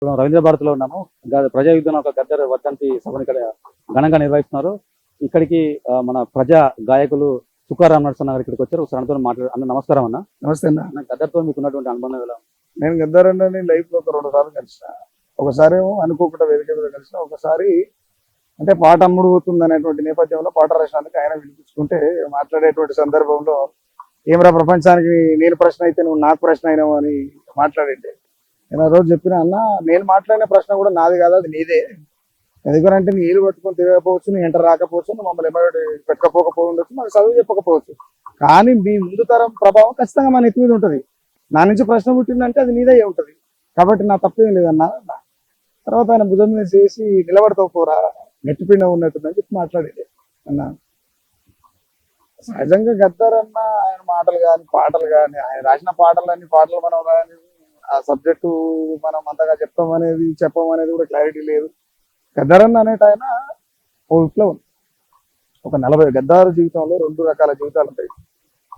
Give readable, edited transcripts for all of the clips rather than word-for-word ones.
ఇప్పుడు రవీంద్ర భారతిలో ఉన్నాము. ప్రజా యుద్ధం ఒక గద్దర్ వర్ధంతి సభను ఇక్కడ ఘనంగా నిర్వహిస్తున్నారు. ఇక్కడికి మన ప్రజా గాయకులు తుకారాం నరసన్న గారు ఇక్కడికి వచ్చారు. ఒకసారి అన్నతో అన్న నమస్కారం అన్న. నమస్తే అన్న. గద్దర్తో మీకు ఉన్నటువంటి అనుబంధం ఎలా? నేను గద్దర్ అన్నని లైఫ్ లో ఒక 2 సార్లు కలిసిన. ఒకసారి ఏమో అనుకోకుండా వేదిక మీద కలిసిన, ఒకసారి అంటే పాట అమ్ముడు పోతుంది అనేటువంటి నేపథ్యంలో పాట రాసినందుకు ఆయన వినిపించుకుంటే మాట్లాడేటువంటి సందర్భంలో ఏమరా ప్రపంచానికి నేను ప్రశ్న అయితే నువ్వు నాకు ప్రశ్న అయినావు అని మాట్లాడిండే. నేను ఆ రోజు చెప్పిన, అన్న నేను మాట్లాడిన ప్రశ్న కూడా నాది కాదు, అది నీదే. ఎందుకంటే నీళ్ళు పట్టుకొని తిరగకపోవచ్చు, నీ ఎంటర్ రాకపోవచ్చు, నువ్వు మమ్మల్ని ఎవరు పెట్టకపోకపోవచ్చు, మాకు చదువు చెప్పకపోవచ్చు, కానీ మీ ముందు తరం ప్రభావం ఖచ్చితంగా మన ఎత్తి మీద ఉంటుంది. నా నుంచి ప్రశ్న పుట్టిందంటే అది నీదే ఉంటుంది, కాబట్టి నా తప్పేం లేదన్నా. తర్వాత ఆయన భుజం మీద చేసి నిలబడతావు పోరా, నెట్టిపిండ ఉన్నట్టుందని చెప్పి మాట్లాడేది అన్న. సహజంగా గద్దర్ అన్న ఆయన మాటలు కానీ పాటలు కానీ, ఆయన రాసిన పాటలు మనం కానీ ఆ సబ్జెక్టు మనం అంతగా చెప్తామనేది చెప్పమనేది కూడా క్లారిటీ లేదు. గద్దర్ అన్న అనేట ఆయన ఓ విప్లవం. ఒక 40 గద్దారు జీవితంలో 2 రకాల జీవితాలు ఉంటాయి.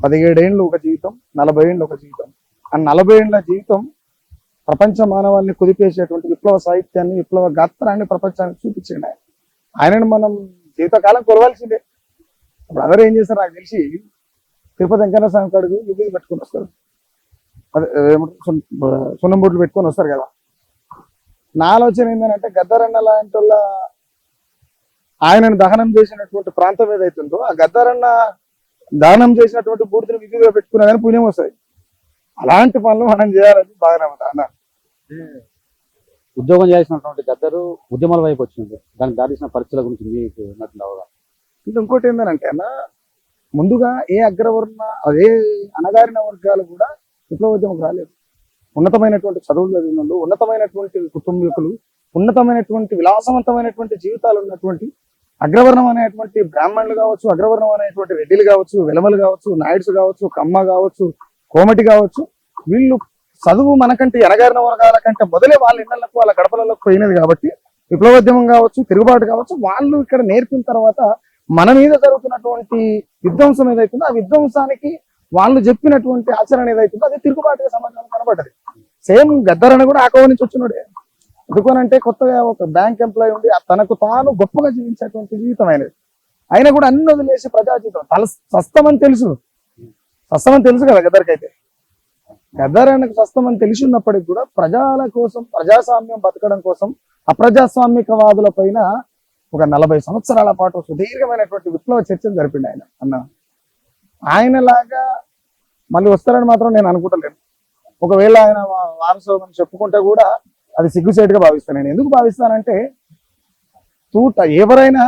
17 ఏళ్ళు ఒక జీవితం, 40 ఏళ్ళు ఒక జీవితం. ఆ 40 ఏళ్ళ జీవితం ప్రపంచ మానవాన్ని కుదిపేసేటువంటి విప్లవ సాహిత్యాన్ని, విప్లవ గాత్రాన్ని ప్రపంచానికి చూపించండి. ఆయనను మనం జీవితకాలం కొలవాల్సిందే. ఇప్పుడు అందరూ ఏం చేస్తారు నాకు తెలిసి, తిరుపతి వెంకన్న స్వామి కాడుకు ఇల్లు పెట్టుకొని వస్తారు, అదే సున్నం బొట్లు పెట్టుకొని వస్తారు కదా. నా ఆలోచన ఏంటంటే గద్దర్ అన్న లాంటి వాళ్ళ ఆయనను దహనం చేసినటువంటి ప్రాంతం ఏదైతుందో, ఆ గద్దర్ అన్న దహనం చేసినటువంటి బూడిదని విధిగా పెట్టుకున్నా కానీ పుణ్యం వస్తుంది. అలాంటి పనులు మనం చేయాలని బాగా నమ్ముతా అన్న. ఉద్యోగం చేయాల్సినటువంటి గద్దరు ఉద్యమాల వైపు వచ్చింది, దానికి దారిసిన పరిస్థితుల గురించి మీకు ఉన్నట్లు అవగాహన. ఇది ఇంకోటి ఏంటంటే అన్న, ముందుగా ఏ అగ్రవర్ణ అదే అణగారిన వర్గాలు కూడా విప్లవోద్యమకు రాలేదు. ఉన్నతమైనటువంటి చదువులు చదివిన వాళ్ళు, ఉన్నతమైనటువంటి కుటుంబీకులు, ఉన్నతమైనటువంటి విలాసవంతమైనటువంటి జీవితాలు ఉన్నటువంటి అగ్రవర్ణం అనేటువంటి బ్రాహ్మణులు కావచ్చు, అగ్రవర్ణం అనేటువంటి రెడ్డిలు కావచ్చు, వెలమలు కావచ్చు, నాయుడ్స్ కావచ్చు, కమ్మ కావచ్చు, కోమటి కావచ్చు, వీళ్ళు చదువు మనకంటే ఎనగారిన వర్గాల కంటే మొదలే వాళ్ళ ఇళ్లకు వాళ్ళ గడపలకు పోయినది కాబట్టి విప్లవోద్యమం కావచ్చు, తిరుగుబాటు కావచ్చు, వాళ్ళు ఇక్కడ నేర్పిన తర్వాత మన మీద జరుగుతున్నటువంటి విధ్వంసం ఏదైతుందో ఆ విధ్వంసానికి వాళ్ళు చెప్పినటువంటి ఆచరణ ఏదైతుందో అది తిరుగుబాటుగా సమాజంలో కనబడ్డది. సేమ్ గద్దర్ అని కూడా ఆ కోవ నుంచి వచ్చినాడే. ఎందుకనంటే కొత్తగా ఒక బ్యాంక్ ఎంప్లాయీ ఉండి తనకు తాను గొప్పగా జీవించేటువంటి జీవితం అయినది. ఆయన కూడా అన్ని వదిలేసి ప్రజా జీవితం సస్తమని తెలుసు కదా గద్దర్కి. అయితే గద్దర్ ఆయనకు సస్తమని తెలిసి ఉన్నప్పటికీ కూడా ప్రజల కోసం, ప్రజాస్వామ్యం బతకడం కోసం అప్రజాస్వామికవాదుల పైన ఒక 40 సంవత్సరాల పాటు సుదీర్ఘమైనటువంటి విప్లవ చర్చలు జరిపిండు ఆయన అన్న. ఆయనలాగా మళ్ళీ వస్తారని మాత్రం నేను అనుకుంటలేను. ఒకవేళ ఆయన వారసత్వం చెప్పుకుంటే కూడా అది సిగ్గుసేటుగా భావిస్తాను. నేను ఎందుకు భావిస్తానంటే, ఎవరైనా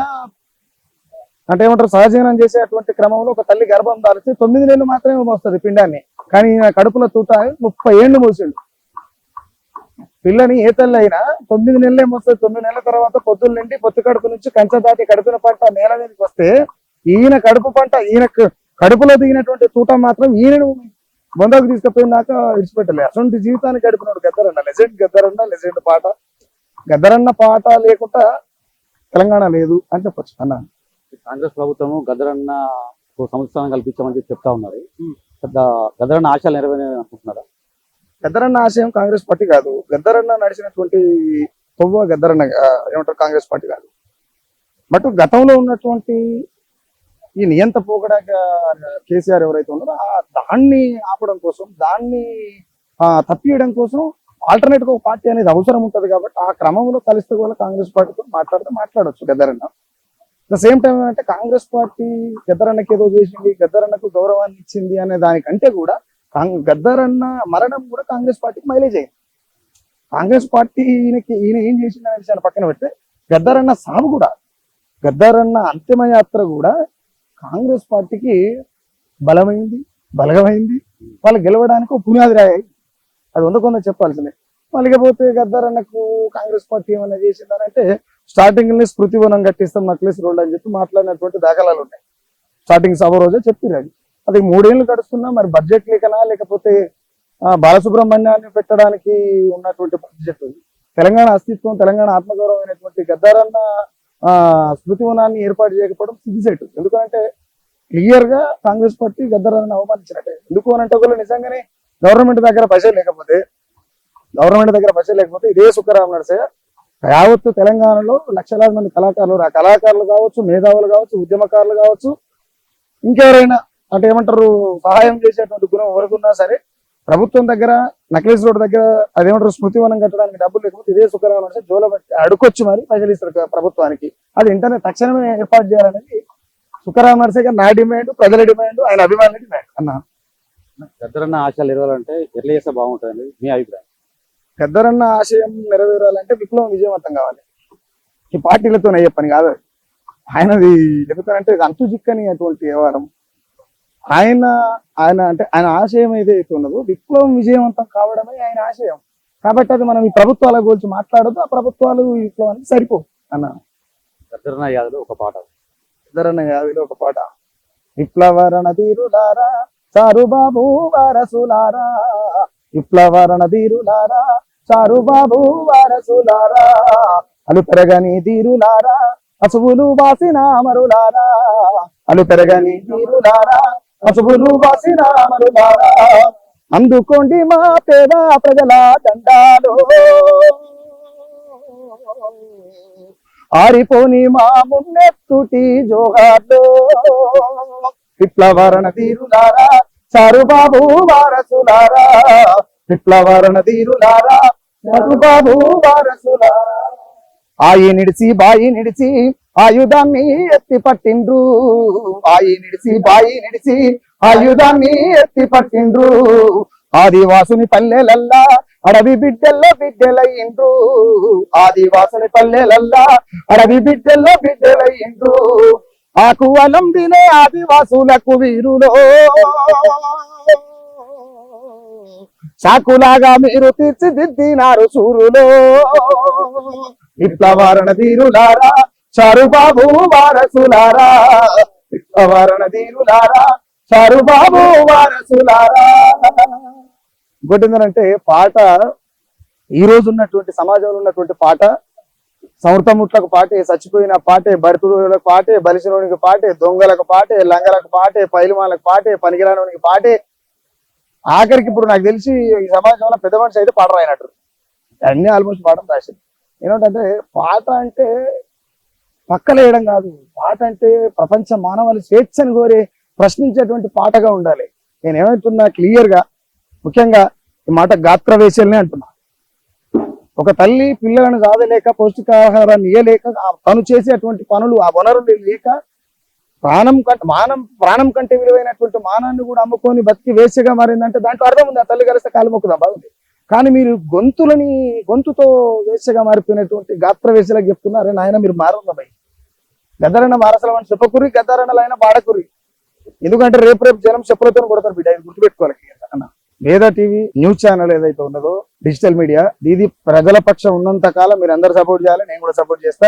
అంటే ఏమంటారు, సహజీవనం చేసేటువంటి క్రమంలో ఒక తల్లి గర్భం దాల్చి 9 నెలలు మాత్రమే మోస్తుంది పిండాన్ని, కానీ కడుపులో తూట 30 ఏళ్ళు మోసిండు. పిల్లని ఏ తల్లి అయినా 9 నెలలే మోస్తుంది. 9 నెలల తర్వాత పొద్దుల నుండి పొత్తు కడుపు నుంచి కంచె దాటి కడుపున పంట నేల మీదకి వస్తే, ఈయన కడుపు పంట, ఈయన కడుపులో దిగినటువంటి తూట మాత్రం ఈయనను బొందకు తీసుకుపోయినాక విడిచిపెట్టలే. అటువంటి జీవితాన్ని గడిపినాడు గద్దర్ అన్న. గద్దర్ అన్న లెజెండ్ పాట. గద్దర్ అన్న పాట లేకుండా తెలంగాణ లేదు అని చెప్పొచ్చు అన్న. కాంగ్రెస్ ప్రభుత్వము గద్దర్ అన్న సంస్థానం కల్పించామని చెప్తా ఉన్నారు. గద్దర్ అన్న ఆశయాలు నెరవేరాలనుకుంటున్నారా? గద్దర్ అన్న ఆశయం కాంగ్రెస్ పార్టీ కాదు. గద్దర్ అన్న నడిచినటువంటి తొవ్వ గద్దర్ అన్న ఏమంటారు కాంగ్రెస్ పార్టీ కాదు. బట్ గతంలో ఉన్నటువంటి ఈ నియంత పోకడాగా కేసీఆర్ ఎవరైతే ఉన్నారో దాన్ని ఆపడం కోసం, దాన్ని తప్పియడం కోసం ఆల్టర్నేటివ్ ఒక పార్టీ అనేది అవసరం ఉంటుంది. కాబట్టి ఆ క్రమంలో కలిస్తే కూడా కాంగ్రెస్ పార్టీతో మాట్లాడవచ్చు గద్దర్ అన్న. ద సేమ్ టైం అంటే కాంగ్రెస్ పార్టీ గద్దర్ అన్నకి ఏదో చేసింది, గద్దర్ అన్నకు గౌరవాన్ని ఇచ్చింది అనే దానికంటే కూడా గద్దర్ అన్న మరణం కూడా కాంగ్రెస్ పార్టీకి మైలేజ్ అయింది. కాంగ్రెస్ పార్టీ ఈయన ఏం చేసింది అనే విషయాన్ని పక్కన పెడితే, గద్దర్ అన్న సాగు కూడా, గద్దర్ అన్న అంతిమయాత్ర కూడా కాంగ్రెస్ పార్టీకి బలగమైంది. వాళ్ళు గెలవడానికి ఒక పునాది రాయి. అది వంద చెప్పాల్సిందే. మళ్ళీకపోతే గద్దర్ అన్నకు కాంగ్రెస్ పార్టీ ఏమైనా చేసిందని అంటే, స్టార్టింగ్ లో స్మృతివనం కట్టిస్తాం, నక్లెస్ రోడ్ అని చెప్పి మాట్లాడినటువంటి దాఖలాలు ఉన్నాయి. స్టార్టింగ్ సభ రోజే చెప్పిరు. అది 3 ఏళ్ళు గడుస్తున్నా మరి బడ్జెట్ లేకనా, లేకపోతే బాలసుబ్రహ్మణ్యాన్ని పెట్టడానికి ఉన్నటువంటి బడ్జెట్, తెలంగాణ అస్తిత్వం, తెలంగాణ ఆత్మగౌరవం అయినటువంటి గద్దర్ అన్న స్మృతివనాన్ని ఏర్పాటు చేయకపోవడం సిగ్గుసేటు. ఎందుకంటే క్లియర్ గా కాంగ్రెస్ పార్టీ గద్దర్ అన్న అవమానించినట్టే. ఎందుకు అనంటే ఒకళ్ళు నిజంగానే గవర్నమెంట్ దగ్గర పైసలు లేకపోతే గవర్నమెంట్ దగ్గర బడ్జెట్ లేకపోతే ఇదే సుఖరామ నరసయ్య యావత్తు తెలంగాణలో లక్షలాది మంది కళాకారులు, ఆ కళాకారులు కావచ్చు, మేధావులు కావచ్చు, ఉద్యమకారులు కావచ్చు, ఇంకెవరైనా అంటే ఏమంటారు సహాయం చేసేటువంటి గుణం ఎవరికున్నా సరే ప్రభుత్వం దగ్గర నక్లెస్ రోడ్ దగ్గర అదేమంటారు స్మృతివనం కట్టడానికి డబ్బులు లేకపోతే ఇదే సుఖరామ నరసయ్య జోల అడుకొచ్చి మరి పైసలు ఇస్తారు ప్రభుత్వానికి. అది వెంటనే తక్షణమే ఏర్పాటు చేయాలనేది సుఖరామ నరసయ్య గారు నా డిమాండ్, ప్రజల డిమాండ్, ఆయన అభిమానుల డిమాండ్ అన్న. గద్దరన్న ఆశయాలు నెరవేరాలంటే ఎట్లా చేస్తే బాగుంటుంది మీ అభిప్రాయం? గద్దరన్న ఆశయం నెరవేరాలంటే విప్లవం విజయవంతం కావాలి. ఈ పార్టీలతోనే అయ్యే పని కాదు. ఆయనది ఎందుకంటే అంతు చిక్కని అటువంటి వ్యవహారం. ఆయన అంటే ఆయన ఆశయం ఏదైతే ఉన్నదో విప్లవం విజయవంతం కావడమే ఆయన ఆశయం. కాబట్టి అది మనం ఈ ప్రభుత్వాల గురించి మాట్లాడదు. ఆ ప్రభుత్వాలు ఈ విప్లవానికి సరిపో అన్న. గద్దరన్న యాదలో ఒక పాట. గద్దరన్న యాదిలో ఒక పాట. విప్లవరణ తీరులారా చారుబాబు వారసులారా, విప్లవరణ తీరులారా చారుబాబు వారసులారా, అలు పెరగని తీరులారా అసువులు వాసిన అమరులారా, అలు పెరగని తీరులారా అసువులు వాసిన అమరులారా, అందుకోండి మా పేద ప్రజల దండాలు, ఆరిపోని మా మున్నెత్తుటి జోహార్లు, విప్లవరణ తీరులారా చారుబాబు వారసులారా, విప్లవరణ తీరులారా చారుబాబు వారసులారా, ఆయి నిడిచి బాయి నిడిచి ఆయుధాన్ని ఎత్తి పట్టిండ్రు, ఆయి నిడిచి బాయి నిడిచి ఆయుధాన్ని ఎత్తి పట్టిండ్రు, ఆదివాసుని పల్లెలల్లా అడవి బిడ్డల్లో బిడ్డలయ్యిండ్రు, ఆదివాసుని పల్లెలల్లా అడవి బిడ్డల్లో బిడ్డలయ్యిండ్రు, ఆకు అలం తినే ఆదివాసులకు వీరులో చాకులాగా మీరు తీర్చిదిద్దినారు సూరులో, విప్లవరణ తీరులారా చారుబాబు వారసులారా, విప్లవరణ తీరులారా చారుబాబు వారసులారా. ఇంకోటి ఏంటంటే పాట ఈ రోజు ఉన్నటువంటి సమాజంలో ఉన్నటువంటి పాట సమృతముట్లకు పాటే, చచ్చిపోయిన పాటే, బరితులకు పాటే, బలిసినోనికి పాటే, దొంగలకు పాటే, లంగలకు పాటే, పైలుమాలకు పాటే, పనికిరానోనికి పాటే, ఆఖరికి ఇప్పుడు నాకు తెలిసి ఈ సమాజంలో పెద్ద మనిషి అయితే పాట రాయినట్టు అన్ని ఆల్మోస్ట్ పాడడం రాసింది. ఏమంటే పాట అంటే పక్కలేయడం కాదు, పాట అంటే ప్రపంచ మానవాళి స్వేచ్ఛను కోరి ప్రశ్నించేటువంటి పాటగా ఉండాలి. నేను ఏమంటున్నా క్లియర్ గా, ముఖ్యంగా ఈ మాట గాత్ర వేషల్ని అంటున్నా. ఒక తల్లి పిల్లలను సాధలేక పౌష్టికాహారాన్ని ఇయ్యలేక తను చేసేటువంటి పనులు ఆ వనరులు లేక ప్రాణం కంటే విలువైనటువంటి మానాన్ని కూడా అమ్ముకొని బతికి వేసగా మారిందంటే దాంట్లో అర్థం ఉంది. ఆ తల్లి కలిస్తే కాలు మొక్కుదాం బాగుంది. కానీ మీరు గొంతుతో వేసగా మారిపోయినటువంటి గాత్ర వేసలకు చెప్తున్నారే నాయన మీరు మారదాయి. గద్దరన్న మారసలం అని చెప్పకురి, గద్దరన్నలు అయినా పాడకురి. ఎందుకంటే రేపు జనం చెప్పులతో కొడతారు బిడ్డ, ఇది గుర్తుపెట్టుకోవాలి అన్న. వేద టీవీ న్యూస్ ఛానల్ ఏదైతే ఉన్నదో డిజిటల్ మీడియా, ఇది ప్రజల పక్షం ఉన్నంత కాలం మీరు అందరు సపోర్ట్ చేయాలి, నేను కూడా సపోర్ట్ చేస్తా.